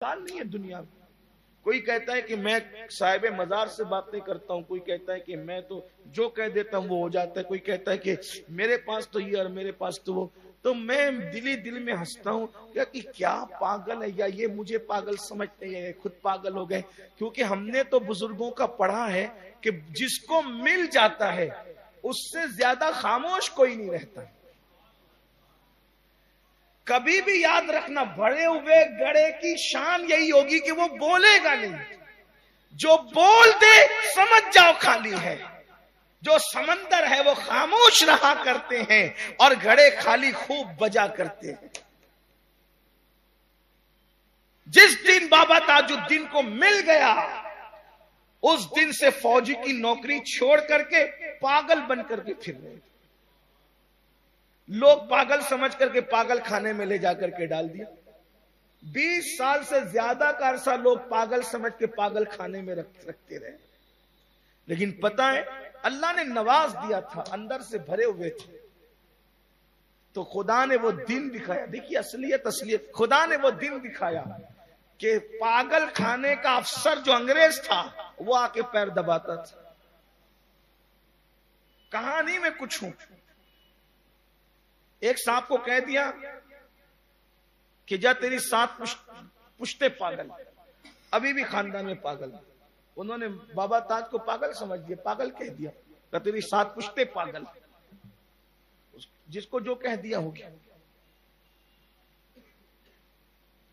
नहीं है दुनिया में। कोई कहता है कि मैं साहिब मजार से बातें करता हूँ, कोई कहता है कि मैं तो जो कह देता हूँ वो हो जाता है, कोई कहता है कि मेरे पास तो ये और मेरे पास तो वो। तो मैं दिल में हंसता हूँ क्या पागल है, या ये मुझे पागल समझते हैं, खुद पागल हो गए। क्योंकि हमने तो बुजुर्गों का पढ़ा है कि जिसको मिल जाता है उससे ज्यादा खामोश कोई नहीं रहता। कभी भी याद रखना, बड़े हुए गड़े की शान यही होगी कि वो बोलेगा नहीं। जो बोल दे समझ जाओ खाली है। जो समंदर है वो खामोश रहा करते हैं और घड़े खाली खूब बजा करते हैं। जिस दिन बाबा ताजुद्दीन को मिल गया उस दिन से फौजी की नौकरी छोड़ करके पागल बन करके फिर रहे। लोग पागल समझ करके पागल खाने में ले जाकर के डाल दिया। 20 साल से ज्यादा का अरसा लोग पागल समझ के पागल खाने में रखते रहे। लेकिन पता है अल्लाह ने नवाज दिया था, अंदर से भरे हुए थे, तो खुदा ने वो दिन दिखाया। देखिए असलियत खुदा ने वो दिन दिखाया कि पागल खाने का अफसर जो अंग्रेज था वो आके पैर दबाता था। कहानी में कुछ हूं, एक सांप को कह दिया कि जा तेरी 7 पुश्ते पागल, अभी भी खानदान में पागल। उन्होंने बाबा ताज को पागल समझ दिया, पागल कह दिया, तो तेरी 7 पुश्ते पागल। जिसको जो कह दिया हो गया।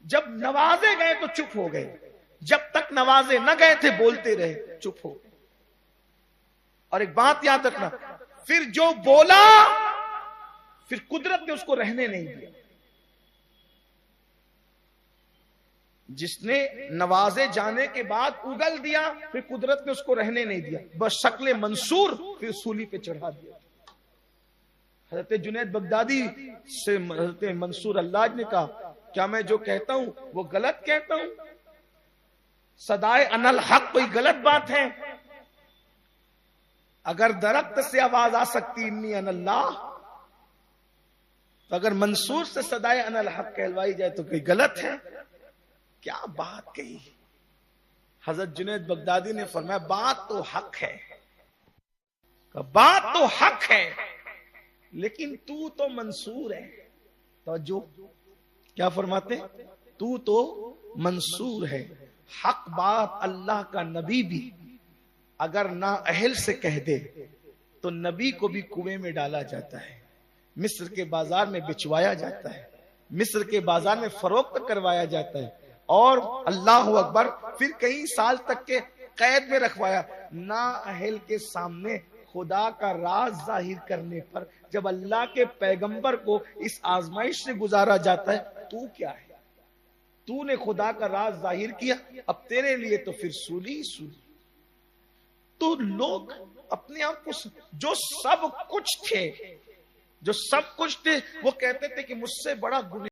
जब नवाजे गए तो चुप हो गए, जब तक नवाजे न गए थे बोलते रहे, चुप हो गए। और एक बात याद रखना, फिर जो बोला फिर कुदरत ने उसको रहने नहीं दिया। जिसने नवाजे जाने के बाद उगल दिया फिर कुदरत ने उसको रहने नहीं दिया, बस शक्ल मंसूर फिर सूली पे चढ़ा दिया। हजरत जुनैद बगदादी से हजरत मंसूर अल्लाह ने कहा, क्या मैं जो कहता हूं वो गलत कहता हूं? सदाए अनल हक कोई गलत बात है? अगर दरख्त से आवाज आ सकती इन्नी अनल्लाह, तो अगर मंसूर से सदाए अनल हक कहलवाई जाए तो कोई गलत है? क्या बात कही। हजरत जुनैद बगदादी ने फरमाया बात तो हक है, बात तो हक है, लेकिन तू तो मंसूर है। तो जो क्या फरमाते, तू तो मंसूर है। हक बात अल्लाह का नबी भी अगर ना अहल से कह दे तो नबी को भी कुएं में डाला जाता है, मिस्र के बाजार में बिचवाया जाता है, मिस्र के बाजार में फरोख्त करवाया जाता है, और अल्लाह अकबर फिर कई साल तक के कैद में रखवाया। ना अहल के सामने खुदा का राज जाहिर करने पर जब अल्लाह के पैगंबर को इस आजमाइश से गुजारा जाता है, तू क्या है? तूने खुदा का राज जाहिर किया, अब तेरे लिए तो फिर सूली सूली। तो लोग अपने आप को जो सब कुछ थे वो कहते थे कि मुझसे बड़ा गुनह